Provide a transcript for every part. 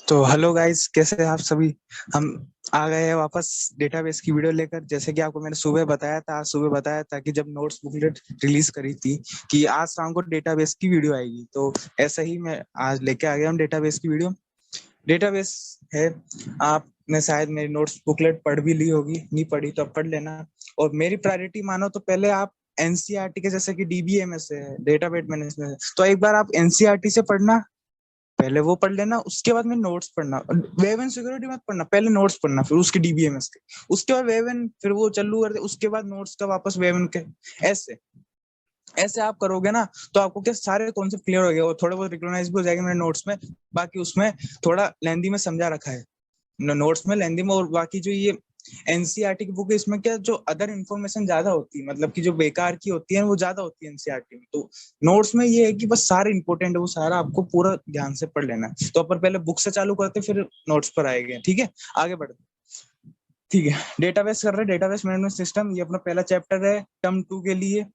तो hello guys, कैसे हैं आप सभी। हम आ गए हैं वापस डेटाबेस की वीडियो लेकर। जैसे कि आपको मैंने सुबह बताया था कि जब नोट्स बुकलेट रिलीज करी थी कि आज शाम को डेटाबेस की वीडियो आएगी, तो ऐसा ही मैं आज लेके आ गया हूँ डेटाबेस की वीडियो। डेटाबेस है, आपने शायद मेरी नोट्स बुकलेट पढ़ भी ली होगी, नहीं पढ़ी तो अब पढ़ लेना। और मेरी प्रायोरिटी मानो तो पहले आप एनसीईआरटी के, जैसे कि डीबीएमएस है, डेटाबेस मैनेजमेंट, तो एक बार आप एनसीईआरटी से पढ़ना, पहले वो पढ़ लेना, उसके बाद में नोट्स पढ़ना। वेब एंड सिक्योरिटी मत पढ़ना, पहले नोट्स पढ़ना, फिर उसके डीबीएमएस के, उसके बाद वेब एंड, फिर वो चालू कर दे, उसके बाद नोट्स का वापस वेब एंड के। ऐसे ऐसे आप करोगे ना, तो आपको क्या सारे कॉन्सेप्ट क्लियर हो गए और थोड़े बहुत रिकॉग्नाइज भी हो जाएंगे मेरे नोट्स में। बाकी उसमें थोड़ा लेंदी में समझा रखा है नोट्स में, लेंदी में। और बाकी जो ये एनसीईआरटी की बुक है, इसमें क्या जो अदर इन्फॉर्मेशन ज्यादा होती है, मतलब कि जो बेकार की होती है वो ज्यादा होती है एनसीईआरटी में। तो नोट्स में ये है कि बस सारे इंपॉर्टेंट है, वो सारा आपको पूरा ध्यान से पढ़ लेना है। तो अपन पहले बुक से चालू करते, फिर नोट्स पर आएंगे, ठीक है। आगे बढ़ते, ठीक है। डेटाबेस कर रहे हैं, डेटाबेस मैनेजमेंट सिस्टम, ये अपना पहला चैप्टर है टर्म 2 के लिए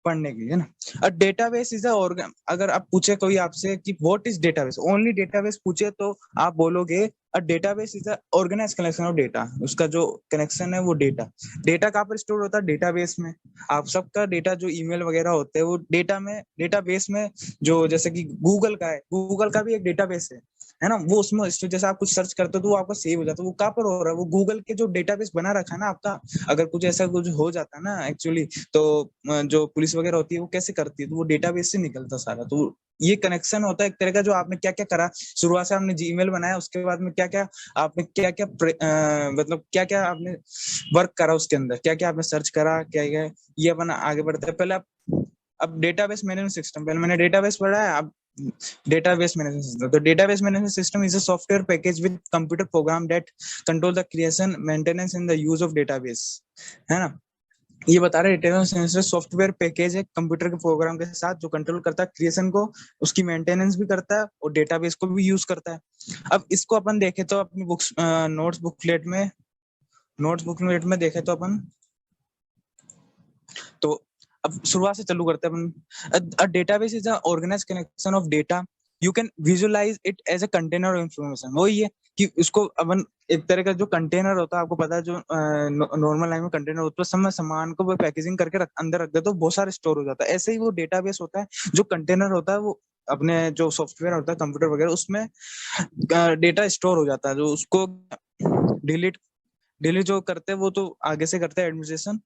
पढ़ने के लिए ना। A database is a organ, अगर आप पूछे कोई आपसे कि what is database, only database पूछे तो आप बोलोगे a database is a organize collection of data. उसका जो कनेक्शन है वो डेटा, डेटा कहाँ पर स्टोर होता है, डेटाबेस में। आप सबका डेटा जो ईमेल वगैरह होते हैं वो डेटा में, डेटाबेस में। जो जैसे कि गूगल का है, गूगल का भी एक डेटाबेस है ना। वो उसमें जैसे आप कुछ सर्च करते हो तो वो आपका सेव हो जाता है। वो कहाँ पर हो रहा है, वो गूगल के जो डेटाबेस बना रखा है ना आपका। अगर कुछ ऐसा कुछ हो जाता है ना एक्चुअली, तो जो पुलिस वगैरह होती है वो कैसे करती है, तो वो डेटाबेस से निकलता सारा। तो ये कनेक्शन होता है एक तरह का, जो आपने क्या क्या करा शुरुआत से, आपने जीमेल बनाया, उसके बाद में क्या क्या आपने क्या क्या मतलब क्या क्या आपने वर्क करा उसके अंदर, क्या क्या आपने सर्च करा, क्या क्या। ये अपन आगे बढ़ते हैं। पहले आप, अब डेटाबेस मैनेजमेंट सिस्टम, पहले मैंने डेटाबेस पढ़ा है। अब डेटाबेस मैनेजमेंट सिस्टम, तो database management system is a software package with computer program that control the creation, maintenance and the use of database, है ना। ये बता रहे डेटाबेस सॉफ्टवेयर पैकेज है कंप्यूटर के प्रोग्राम के साथ, जो कंट्रोल करता है क्रिएशन को, उसकी मेंटेनेंस भी करता है और डेटाबेस को भी यूज करता है। अब इसको अपन देखें तो अपनी बुक्स, नोट्स बुकलेट में देखें तो अपन, तो अब शुरुआत से चालू करते हैं अपन। A database is a organised collection of data, you can visualise it as a container of information. वही है कि उसको अपन एक तरह का जो कंटेनर होता है, आपको पता है जो नॉर्मल लाइन में कंटेनर होता है, सब में सामान को वो पैकेजिंग करके अंदर रख दे तो बहुत सारे स्टोर हो जाता है। ऐसे ही वो डेटाबेस होता है, जो कंटेनर होता है वो अपने जो सॉफ्टवेयर होता है कंप्यूटर वगैरह, उसमें डेटा स्टोर हो जाता है। जो उसको डिलीट डिलीट जो करते हैं वो तो आगे से करते हैं एडमिनिस्ट्रेशन,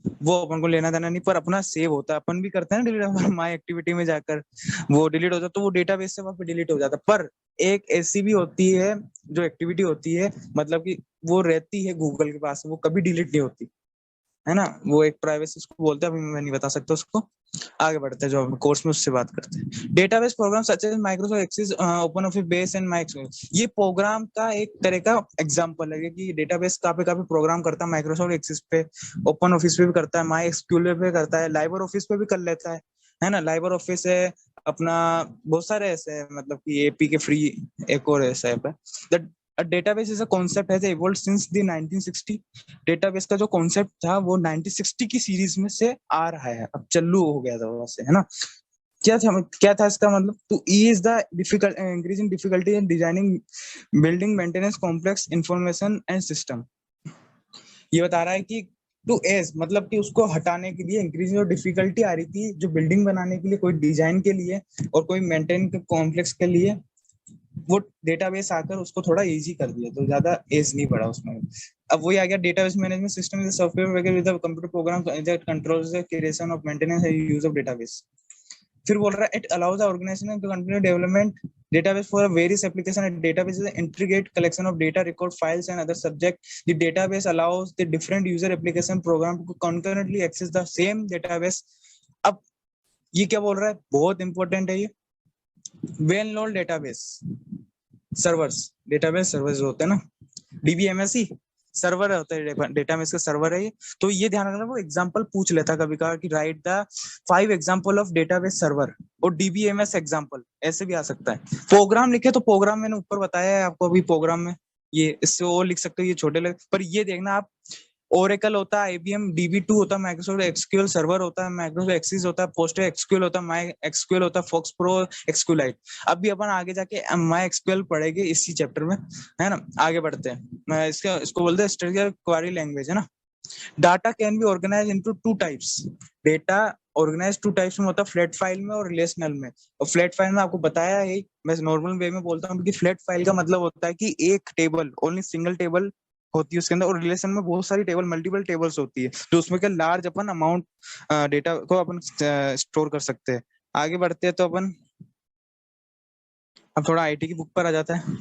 वो अपन को लेना देना नहीं, पर अपना सेव होता है। अपन भी करते हैं ना डिलीट, माई एक्टिविटी में जाकर वो डिलीट हो जाता है, तो वो डेटाबेस से वहां पे डिलीट हो जाता है। पर एक ऐसी भी होती है जो एक्टिविटी होती है, मतलब कि वो रहती है गूगल के पास, वो कभी डिलीट नहीं होती, है ना। वो एक प्राइवेसी उसको बोलते हैं, अभी मैं नहीं बता सकता उसको। आगे बढ़ते हैं, जो हम कोर्स में उससे बात करते हैं। Database program such as Microsoft Access, Open Office Base and Microsoft, ये प्रोग्राम का एक तरह का एग्जांपल है कि डेटाबेस काफी काफी प्रोग्राम करता है माइक्रोसॉफ्ट एक्सेस पे, ओपन ऑफिस पे भी करता है, माई एसक्यूएल पे करता है, लाइबर ऑफिस पे भी कर लेता है ना। लाइबर ऑफिस है अपना, बहुत सारे ऐसे हैं, मतलब कि एपी के फ्री, एक और ऐसा ऐप है। A database is a concept has evolved since the 1960। Database का जो कॉन्सेप्ट था वो 1960 की सीरीज में से आ रहा है, अब चालू हो गया था वैसे, है ना। क्या था इसका मतलब, to ease the difficult increasing difficulty in designing, building, maintenance complex information and system. ये बता रहा है कि टू एज मतलब कि उसको हटाने के लिए इंक्रीजिंग और डिफिकल्टी आ रही थी, जो बिल्डिंग बनाने के लिए, कोई डिजाइन के लिए और कोई मेंटेन कॉम्प्लेक्स के लिए, वो डेटाबेस आकर उसको थोड़ा इजी कर दिया, तो ज्यादा एज नहीं पड़ा उसमें। अब वही आ गया, database management system is software वगैरह with computer program that controls the creation of maintenance and use of database. फिर बोल रहा है it allows the organisation to continue development database for various application, and database is an intricate collection of data, record, files and other subject. The database allows the different user application program to concurrently access the same database. अब ये क्या बोल रहा है, बहुत important है ये। Well known database servers, database servers होते हैं ना, डीबीएमएस ही सर्वर होता है, डेटाबेस का सर्वर है ये। तो ये ध्यान रखना, वो एग्जांपल पूछ लेता कभी कभार कि right the 5 example of database server और डीबीएमएस एग्जांपल, ऐसे भी आ सकता है। प्रोग्राम लिखे तो प्रोग्राम मैंने ऊपर बताया है आपको, अभी प्रोग्राम में ये इससे वो लिख सकते हो, ये छोटे लगे, पर ये देखना आप ओरेकल होता है, IBM DB2 होता है, माइक्रोसॉफ्ट SQL सर्वर होता है, माइक्रोसॉफ्ट एक्सिस होता है, पोस्ट SQL होता है, माई SQL होता है, फोक्स प्रो SQLite। अभी अपन आगे जाके माई SQL पढ़ेंगे इसी चैप्टर में, है ना। आगे बढ़ते हैं। मैं इसको बोलते हैं स्ट्रक्चर क्वेरी लैंग्वेज, है ना। Data can be organize into two types. Data organize two types में होता है, फ्लैट फाइल में और रिलेशनल में। और फ्लैट फाइल में आपको बताया है, मैं नॉर्मल वे में बोलता हूँ कि फ्लैट फाइल का मतलब होता है कि एक टेबल, ओनली सिंगल टेबल होती है उसके अंदर, और रिलेशन में बहुत सारी टेबल, मल्टीपल टेबल्स होती है, तो उसमें क्या लार्ज अपन अमाउंट डेटा को अपन स्टोर कर सकते हैं। आगे बढ़ते हैं तो अपन अब थोड़ा IT की बुक पर आ जाता है।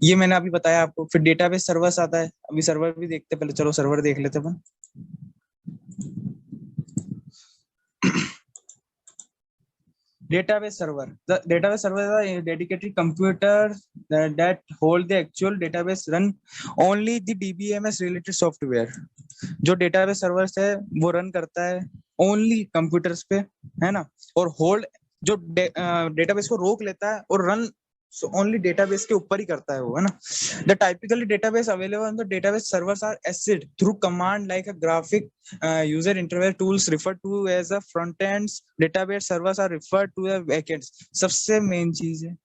ये मैंने अभी बताया आपको। फिर डेटाबेस सर्वर्स आता है, अभी सर्वर भी देखते हैं, पहले चलो सर्वर देख लेते हैं अपन। Database server. The database server is a dedicated computer that hold the actual database run only the DBMS related software. जो डेटाबेस सर्वर्स है वो रन करता है ओनली कंप्यूटर्स पे, है ना। और होल्ड जो डेटाबेस को रोक लेता है और रन ओनली डेटाबेस के ऊपर ही करता है वो, है ना। The typically database available on the database servers are accessed through command like a graphic user interface tools referred to as a front ends. Database servers are referred to as backends. सबसे main चीज है,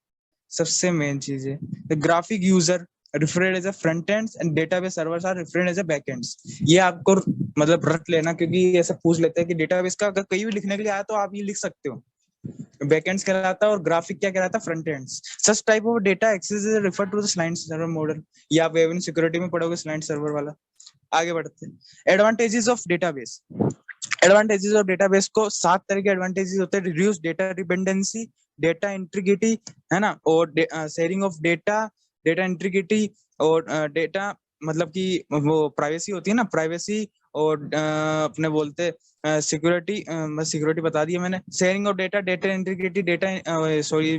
सबसे main चीज है, the graphic user referred as a front ends and database servers are referred as a backends. ये आपको मतलब रट लेना, क्योंकि ऐसा पूछ लेते हैं कि डेटाबेस का अगर कहीं भी लिखने के लिए आया तो आप ये लिख सकते हो। बैकएंड्स कहलाता है और ग्राफिक क्या कहलाता है, front ends. Such type of data access is refer to the client server model. ये आप वेब सिक्योरिटी में पढ़ोगे, क्लाइंट सर्वर वाला। आगे बढ़ते हैं। Advantages of database. Advantages of database को 7 तरह के एडवांटेजेस होते हैं। Reduce data redundancy, data integrity, है ना, और sharing of data, data integrity, और डेटा मतलब कि वो प्राइवेसी होती है ना, प्राइवेसी, और अपने बोलते सिक्योरिटी, सिक्योरिटी बता दिया मैंने। Sharing of data, data integrity, data sorry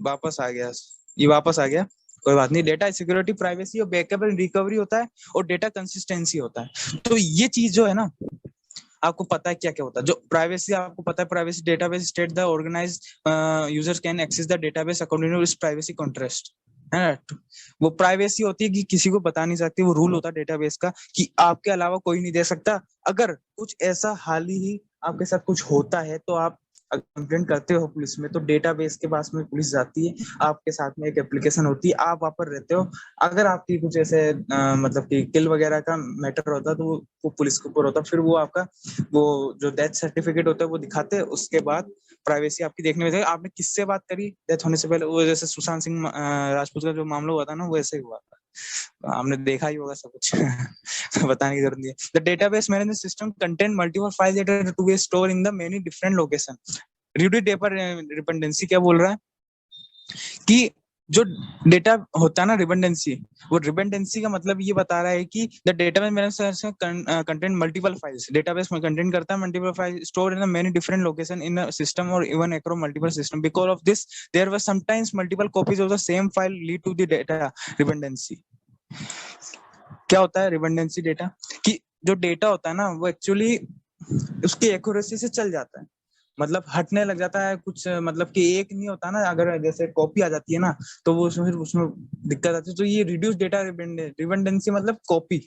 वापस आ गया, ये वापस आ गया, कोई बात नहीं। डेटा सिक्योरिटी, प्राइवेसी और बैकअप एंड रिकवरी होता है, और डेटा कंसिस्टेंसी होता है। तो ये चीज जो है ना, आपको पता है क्या क्या होता है। जो प्राइवेसी आपको पता है, privacy database state the organize users can access the database according to privacy contrast, है ना। वो प्राइवेसी होती है कि किसी को बता नहीं सकती, वो रूल होता है डेटाबेस का कि आपके अलावा कोई नहीं दे सकता। अगर कुछ ऐसा हाल ही आपके साथ कुछ होता है तो आप कंप्लेंट करते हो पुलिस में, तो डेटाबेस के पास में पुलिस जाती है, आपके साथ में एक एप्लीकेशन होती है, आप वहां पर रहते हो। अगर आपकी कुछ ऐसे मतलब कि किल वगैरह का मैटर होता है तो वो पुलिस के ऊपर होता है। फिर वो आपका वो जो डेथ सर्टिफिकेट होता है वो दिखाते हैं, उसके बाद प्राइवेसी आपकी देखने में जाएगी। आपने किससे बात करी डेथ होने से पहले, वो जैसे सुशांत सिंह राजपूत का जो मामला हुआ था ना, वो ऐसे ही हुआ था, हमने देखा ही होगा सब कुछ। बताने की जरूरत नहीं है। The database management system contain multiple files that are to be store in the many different location. Reduce data redundancy क्या बोल रहा है कि जो डेटा होता है ना रिडंडेंसी, वो रिडंडेंसी का मतलब ये बता रहा है कि the database management contain multiple files. Database में कंटेन करता है multiple file store in many different location in a system और even across multiple system. Because of this there were sometimes multiple copies of the same file lead to the data redundancy. क्या होता है redundancy data, कि जो data होता है ना वो एक्चुअली उसकी एक्यूरेसी से चल जाता है, मतलब हटने लग जाता है कुछ, मतलब कि एक नहीं होता ना, अगर जैसे कॉपी आ जाती है ना तो वो उसमें दिक्कत आती है। तो ये रिड्यूस डेटा रिडंडेंसी मतलब कॉपी,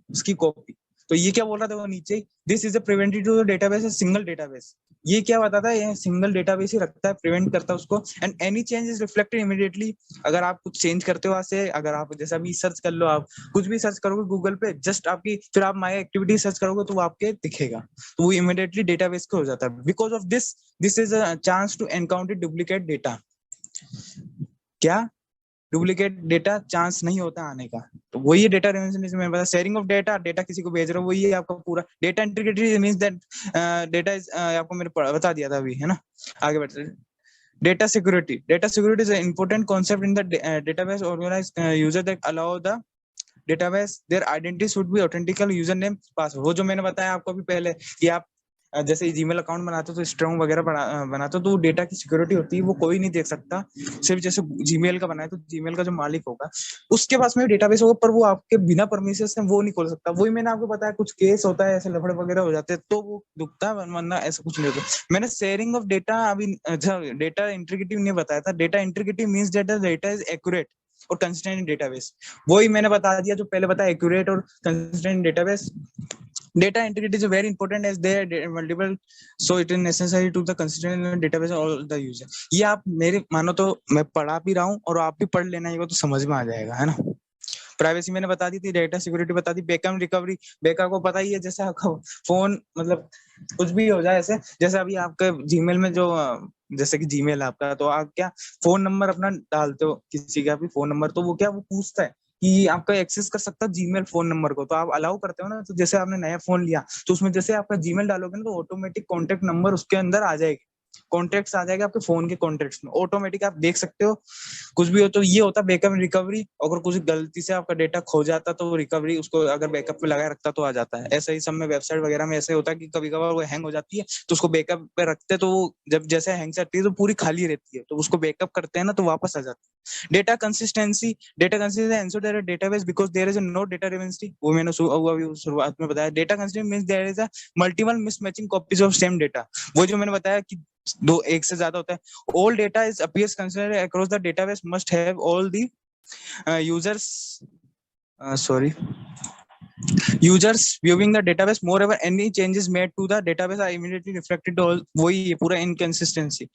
उसकी कॉपी। तो ये क्या बोल रहा था वो नीचे, this is a prevented to database single database. ये क्या बताता है, ये सिंगल डेटाबेस ही रखता है, प्रिवेंट करता है उसको। And any change is reflected immediately. अगर आप कुछ चेंज करते हो वहां से, अगर आप जैसा भी सर्च कर लो, आप कुछ भी सर्च करोगे गूगल पे, जस्ट आपकी, फिर आप माई एक्टिविटी सर्च करोगे तो वो आपके दिखेगा, तो वो इमीडिएटली डेटाबेस को हो जाता है। Because of this this is a chance to encounter duplicate data. क्या डुप्लीकेट डेटा चांस नहीं होता आने का, तो वही डेटा रिमेंशन में बता। शेयरिंग ऑफ डेटा, डेटा किसी को भेज रहे हो, वही है आपका पूरा data integrity means that data is, आपको मैंने बता दिया था अभी, है ना। आगे बढ़ते हैं। Data security, data security is an important concept in the database organized user that allow the database their identity should be authentical username password। वो जो मैंने बताया आपको अभी पहले कि आप जैसे जीमेल अकाउंट बनाते हो तो स्ट्रॉन्ग वगैरह बनाते हो, तो डेटा की सिक्योरिटी होती है, वो कोई नहीं देख सकता। सिर्फ जैसे जीमेल का बनाए तो जीमेल का जो मालिक होगा उसके पास में डेटाबेस होगा, पर वो आपके बिना परमिशन से वो नहीं खोल सकता। वही मैंने आपको बताया, कुछ केस होता है ऐसे लफड़े वगैरह हो जाते हैं तो वो दुखता है, वरना ऐसा कुछ नहीं होता। मैंने शेयरिंग ऑफ डेटा अभी डेटा इंटीग्रिटी नहीं बताया था। Data integrity means that the data is accurate और कंसिस्टेंट डेटाबेस। वही मैंने बता दिया जो पहले बताया, एक्यूरेट और consistent database. Data integrity is very important as there are multiple, so it is necessary to the consistent database all the user। ये आप मेरे मानो तो मैं पढ़ा भी रहा हूँ और आप भी पढ़ लेना, ये तो समझ में आ जाएगा, है ना। प्राइवेसी मैंने बता दी थी, डेटा सिक्योरिटी बता दी, बैकअप रिकवरी, बैकअप को पता ही है, जैसे आपका फोन मतलब कुछ भी हो जाए, ऐसे जैसे अभी आपके जीमेल में जो जैसे कि जीमेल आपका, तो आप क्या फोन नंबर अपना डालते हो किसी का भी फोन नंबर, तो वो क्या वो पूछता है कि आपका एक्सेस कर सकता है जीमेल फोन नंबर को, तो आप अलाउ करते हो ना। तो जैसे आपने नया फोन लिया तो उसमें जैसे आपका जीमेल डालोगे ना, तो ऑटोमेटिक कॉन्टेक्ट नंबर उसके अंदर आ जाएगी, कॉन्टेक्ट्स आ जाएगा आपके फोन के कॉन्टेक्ट्स में, ऑटोमेटिक आप देख सकते हो कुछ भी हो। तो ये होता है बैकअप रिकवरी। अगर कुछ गलती से आपका डेटा खो जाता तो रिकवरी उसको अगर बैकअप पे लगाए रखता तो आ जाता है। ऐसा ही सब में वेबसाइट वगैरह में ऐसे होता है कि कभी कभार वो हैंग हो जाती है, तो उसको बैकअप पे रखते हैं, तो वो जब जैसे हैंग से हटती है तो पूरी खाली रहती है, तो उसको बैकअप करते हैं ना तो वापस आ जाती है। Data consistency ensure that database because there is no data redundancy, वो मैंने शुरुआत में बताया। Data consistency means there is a multiple mismatching copies of same data, वो जो मैंने बताया कि दो एक से ज्यादा होता है। All data is appears considered across the database must have all the users sorry users viewing the database। Moreover, any changes made to the database are immediately reflected to all। वही है पूरा इनकंसिस्टेंसी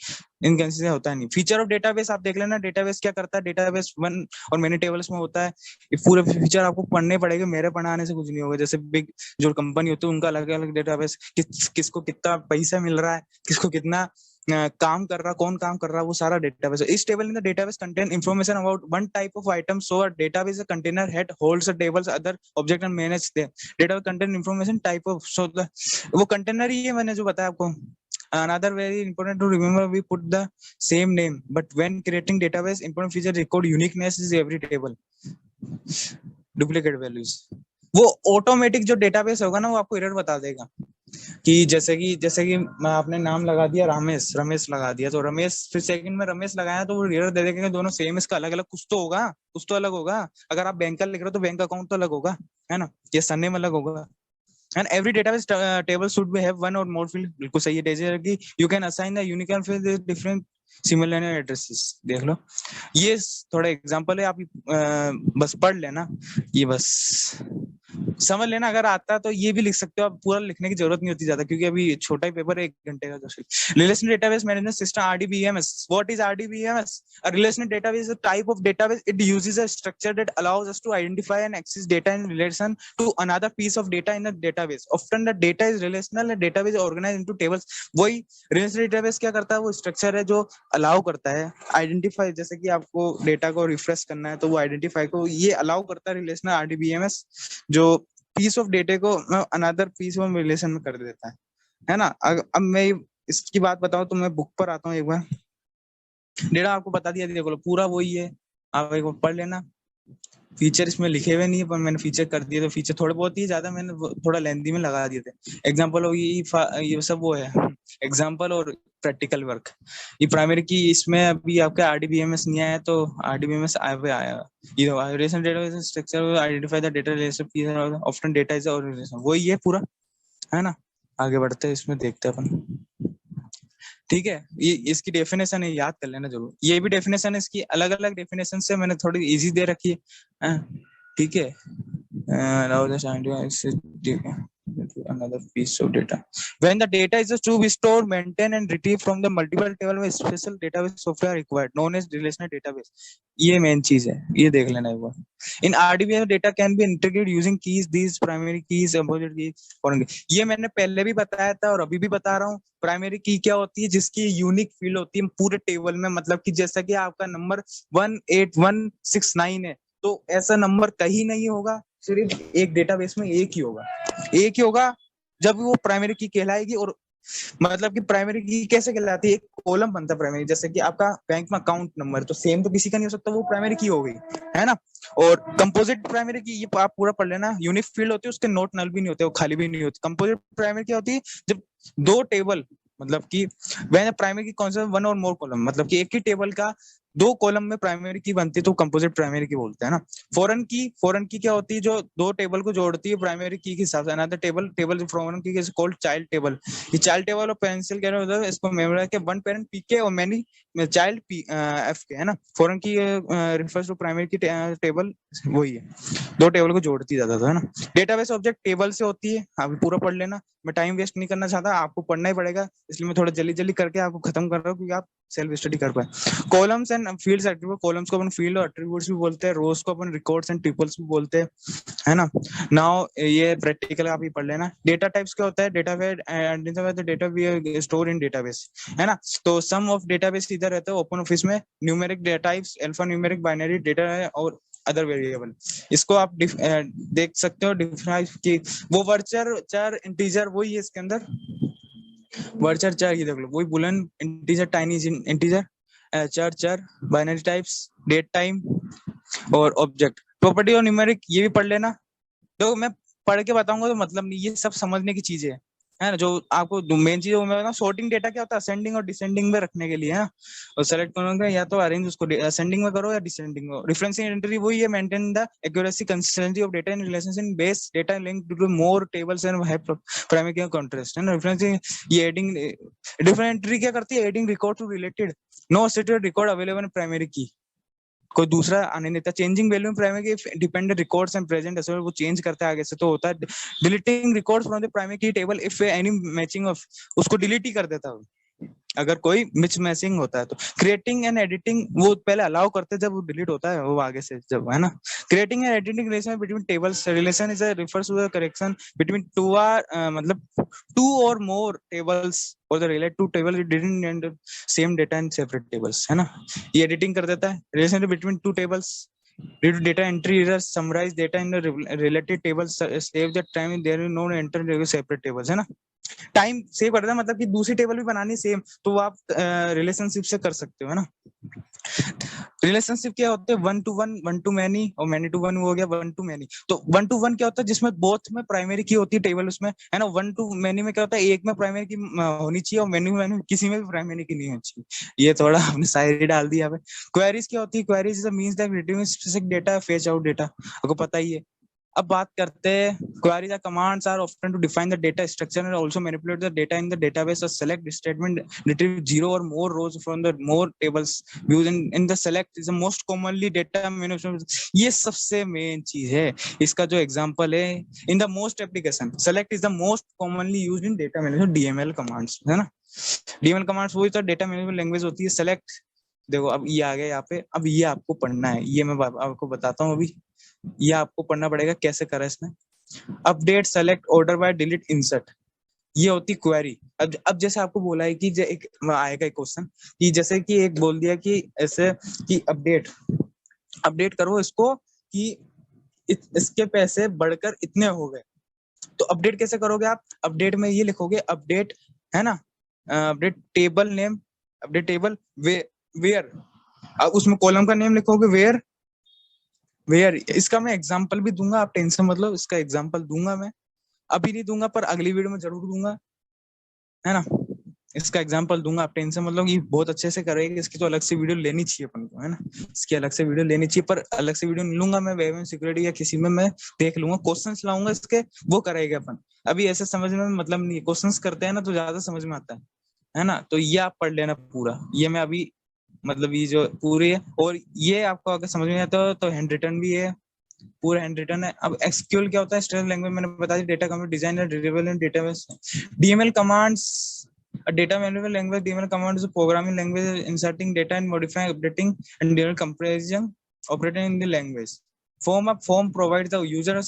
होता है नहीं। Feature of database आप देख लेना, database क्या करता है, डेटाबेस वन और मेनी टेबल्स में होता है। ये पूरे फीचर आपको पढ़ने पड़ेंगे, मेरे पढ़ाने से कुछ नहीं होगा। जैसे बिग जो कंपनी होती है उनका अलग अलग डेटाबेस, किसको कितना पैसा मिल रहा है, किसको कितना काम कर रहा, कौन काम कर रहा, वो सारा डेटाबेस है। इस table in the database contain information about one type of item, so a database container head holds the tables other object and manage them. Database contain information type of, so वो container ही है मैंने जो बताया आपको। Another very important to remember, we put the same name, but when creating database, important feature record uniqueness is every table, duplicate values। वो automatic जो database होगा ना वो आपको एरर बता देगा कि जैसे कि मैं आपने नाम लगा दिया रमेश लगा दिया, तो रमेश फिर सेकंड में रमेश लगाया तो वो एरर दे देगा कि दोनों सेम, इसका अलग अलग कुछ तो होगा, कुछ तो अलग होगा। अगर आप बैंक का लिख रहे हो तो बैंक अकाउंट तो अलग होगा, है ना, ये सरनेम अलग होगा। And every database table should be have one or more field, बिल्कुल सही है। जैसे कि you can assign the unique field with different similar addresses। देख लो, ये थोड़ा एग्जांपल है, आप बस पढ़ लेना, ये बस समझ लेना। अगर आता है तो ये भी लिख सकते हो आप, पूरा लिखने की जरूरत नहीं होती ज्यादा, क्योंकि अभी छोटा ही पेपर है, 1 घंटे का। Relational database management system RDBMS। What is RDBMS? A relational database is a type of database. It uses a structure that allows us to identify and access data in relation to another piece of data in a database। Often the data is relational and database is organized into tables। वही relational database क्या करता है, वो structure है जो allow करता है identify, जैसे कि आपको डेटा को रिफ्रेश करना है तो वो आइडेंटिफाई को ये अलाउ करता है रिलेशनल RDBMS, जो पीस ऑफ डेटा को अनदर पीस ऑफ रिलेशन में कर देता है ना। अब मैं इसकी बात बताऊं तो मैं बुक पर आता हूँ एक बार। डेटा आपको बता दिया, देख लो पूरा वही है, आप एक बार पढ़ लेना। फीचर इसमें लिखे हुए नहीं है पर मैंने फीचर कर दिए, तो फीचर थोड़े बहुत ही ज्यादा मैंने थोड़ा लेंथी में लगा दिए थे। एग्जांपल हो ये सब वो है एग्जांपल और प्रैक्टिकल वर्क। ये प्राइमरी की इसमें अभी आपका RDBMS नहीं आया, तो RDBMS आया। ये relation database structure identify the data relation often data is और रिलेशन, वही है पूरा, है ना। आगे बढ़ते हैं, इसमें देखते हैं अपन। ठीक है, ये इसकी डेफिनेशन है, याद कर लेना जरूर। ये भी डेफिनेशन है, इसकी अलग अलग डेफिनेशन से मैंने थोड़ी इजी दे रखी है, ठीक है। Another piece of data when the data is to be stored, maintained and retrieved from the multiple table में special database software required known as relational database। ये मेन चीज है, ये देख लेना एक बार। in RDBMS data can be integrated using keys, these primary keys, opposite keys। ये मैंने पहले भी बताया था और अभी भी बता रहा हूँ। प्राइमरी की क्या होती है, जिसकी यूनिक फील्ड होती है पूरे टेबल में, मतलब कि जैसा कि आपका नंबर 18169 है, तो ऐसा नंबर कहीं नहीं होगा, सिर्फ एक डेटाबेस में एक ही होगा जब वो प्राइमरी की कहलाएगी। और मतलब कि प्राइमरी की कैसे कहलाती है, एक कॉलम बनता है प्राइमरी, जैसे कि आपका बैंक में अकाउंट नंबर, तो सेम तो किसी का नहीं हो सकता, वो प्राइमरी की हो गई, है ना। और कंपोजिट प्राइमरी की ये आप पूरा पढ़ लेना, यूनिक फील्ड होती है, उसके नोट नल भी नहीं होते, वो खाली भी नहीं होती। कंपोजिट प्राइमरी क्या होती है, जब दो टेबल, मतलब कि व्हेन प्राइमरी की कॉन्सेप्ट वन और मोर कॉलम, मतलब कि एक ही टेबल का दो कॉलम में प्राइमरी की बनती है तो कंपोजिट प्राइमरी की बोलते हैं ना। फॉरेन की क्या होती है, जो दो टेबल को जोड़ती है प्राइमरी की के हिसाब से। अनदर टेबल फॉरेन की इज कॉल्ड चाइल्ड टेबल। ये चाइल्ड टेबल और पेरेंशियल क्या होता है, इसको मेमोराइज के वन पेरेंट पी के और मैनी चाइल्ड पी एफ के, है ना। फॉरेन की refers to primary key table वही है, दो टेबल को जोड़ती ज्यादा तो, है ना। डेटाबेस ऑब्जेक्ट टेबल से होती है, आप पूरा पढ़ लेना, मैं टाइम वेस्ट नहीं करना चाहता, आपको पढ़ना ही पड़ेगा, इसलिए मैं थोड़ा जल्दी जल्दी करके आपको खत्म कर रहा हूँ, क्योंकि आप सेल्फ स्टडी कर पाए। Columns and fields attribute, columns को अपन फील्ड और एट्रीब्यूट्स भी बोलते हैं, रोज को अपन रिकॉर्ड्स एंड ट्यूपल्स भी बोलते हैं, है ना। नाउ ये प्रैक्टिकल आप ही पढ़ लेना। डेटा टाइप्स क्या होता है, data we store in database, है ना। तो सम ऑफ डेटाबेस इधर रहता है ओपन ऑफिस में, numeric data types, alpha numeric, binary data है और अदर वेरिएबल। इसको आप देख सकते हो डिफाइन की, वो वर्चर चार इंटीजर वही है इसके अंदर, वर्चर चार ये देख लो, वही बुलियन इंटीजर, टाइनी इंटीजर, चार चार बाइनरी टाइप्स, डेट टाइम और ऑब्जेक्ट। प्रॉपर्टी और न्यूमेरिक ये भी पढ़ लेना। तो मैं पढ़ के बताऊंगा तो मतलब नहीं, ये सब समझने की चीजें है ना। जो आपको मेन चीज मैं बताऊं, सॉर्टिंग डेटा क्या होता है, असेंडिंग और डिसेंडिंग में रखने के लिए, है ना। और सेलेक्ट करोगे या तो अरेंज उसको असेंडिंग में करो या डिसेंडिंग में। रेफरेंसिंग आइडेंटिटी वही है, maintain the accuracy consistency of data in relationship in base data link to more tables and primary contrast, है ना। रेफरेंसिंग ये एडिंग, डिफरेंट एंट्री क्या करती है, adding record to related no stated record available in primary key, कोई दूसरा आने नहीं था। Changing value primary key dependent records and present as वो चेंज करते हैं आगे से, तो होता है deleting records from the primary key table if any matching of, उसको डिलीट ही कर देता है अगर कोई मिच मैचिंग होता है तो। क्रिएटिंग एंड एडिटिंग वो पहले अलाउ करते जब वो डिलीट होता है वो आगे से जब, है ना। Creating and editing relation between tables, relation is refers to the correction between two or मतलब टू और मोर टेबल्स और the relate two table didn't and same data in separate tables, है ना। ये एडिटिंग कर देता है, relation between two tables due to data entry errors, summarize data in the related tables, save the time there is no enter separate tables, है ना। Time save करता है, मतलब कि दूसरी टेबल भी बनानी सेम, तो वो आप रिलेशनशिप से कर सकते हो, है ना। रिलेशनशिप क्या होते हैं, one two one, one two many और मैनी टू वन हो गया वन टू मैनी। तो वन टू वन क्या होता है, जिसमें बोथ में प्राइमरी की होती है टेबल उसमें, है ना। वन टू मैनी में क्या होता है, एक में प्राइमरी की होनी चाहिए और मैनी में किसी में भी प्राइमरी की नहीं होनी चाहिए। ये थोड़ा हमने शायरी डाल दिया है। क्वेरीज क्या होती है, queries is means that retrieving specific data, fetch out data, आपको पता ही है। अब बात करते हैं, queries are commands are often to define the data structure and also manipulate the data in the database or select statement retrieve zero or more rows from the more tables views in the select is the most commonly data manipulation। ये सबसे main चीज है। इसका जो example है, in the most application select is the most commonly used in data management, DML commands, है ना। DML commands वही तो डेटा मैनेजमेंट लैंग्वेज होती है। सेलेक्ट देखो, अब ये आ गया यहाँ पे, अब ये आपको पढ़ना है, ये मैं आपको बताता हूँ अभी, ये आपको पढ़ना पड़ेगा कैसे करा इसने। Update, select, order by, delete, insert, ये होती क्वेरी। अब जैसे आपको बोला है कि एक आएगा एक क्वेश्चन कि जैसे कि एक बोल दिया कि ऐसे कि अपडेट करो इसको कि इसके पैसे बढ़कर इतने हो गए, तो अपडेट कैसे करोगे आप, अपडेट में ये लिखोगे अपडेट, है ना, update table name, update table where, अब उसमें कॉलम का नेम लिखोगे वेयर। इसका मैं एग्जांपल भी दूंगा, आप टेंशन मतलब, इसका एग्जांपल दूंगा मैं, अभी नहीं दूंगा पर अगली वीडियो में जरूर दूंगा, है ना। इसका एग्जांपल दूंगा, आप टेंशन मतलब, ये बहुत अच्छे से करेंगे, इसकी तो अलग से वीडियो लेनी चाहिए अपन को, है ना। इसकी अलग से वीडियो लेनी चाहिए, पर अलग से वीडियो नहीं लूंगा मैं, वेब एंड सिक्योरिटी या किसी में मैं देख लूंगा, क्वेश्चंस लाऊंगा इसके, वो करेंगे अपन। अभी ऐसे समझ में मतलब नहीं, क्वेश्चंस करते हैं ना तो ज्यादा समझ में आता है ना। तो ये आप पढ़ लेना पूरा, ये मैं अभी मतलब ये जो पूरी है, और ये आपको अगर समझ में आता हो तो हैंड रिटन भी है, पूरा हैंड रिटन है। अब एसक्यूएल क्या होता है, स्ट्रक्चर्ड लैंग्वेज, मैंने बता दिया, data computer design and retrieval in database. DML commands, a data management language, DML command is a programming language inserting data and modifying, updating and DML comparison operating in the language. Form provides the user a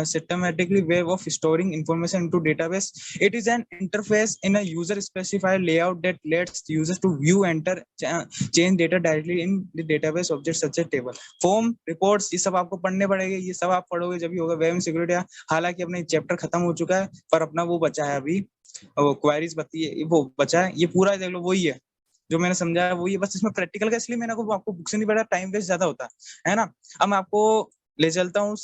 systematically way of storing information into database. It is an interface in a user specified layout that lets users to view, enter, change data directly in the database objects such as table. Form, reports, ये सब आपको पढ़ने पड़ेंगे, ये सब आप पढ़ोगे जब भी होगा वेब सिक्योरिटी। हालांकि अपना चैप्टर खत्म हो चुका है, पर अपना वो बचा है अभी, वो क्वेरीज वो बचा है, ये पूरा देख लो वही है जो मैंने समझाया वही है, बस इसमें प्रैक्टिकल का इसलिए मैंने आपको बुक से नहीं पढ़ा, टाइम वेस्ट ज्यादा होता है ना। अब मैं आपको ले चलता हूँ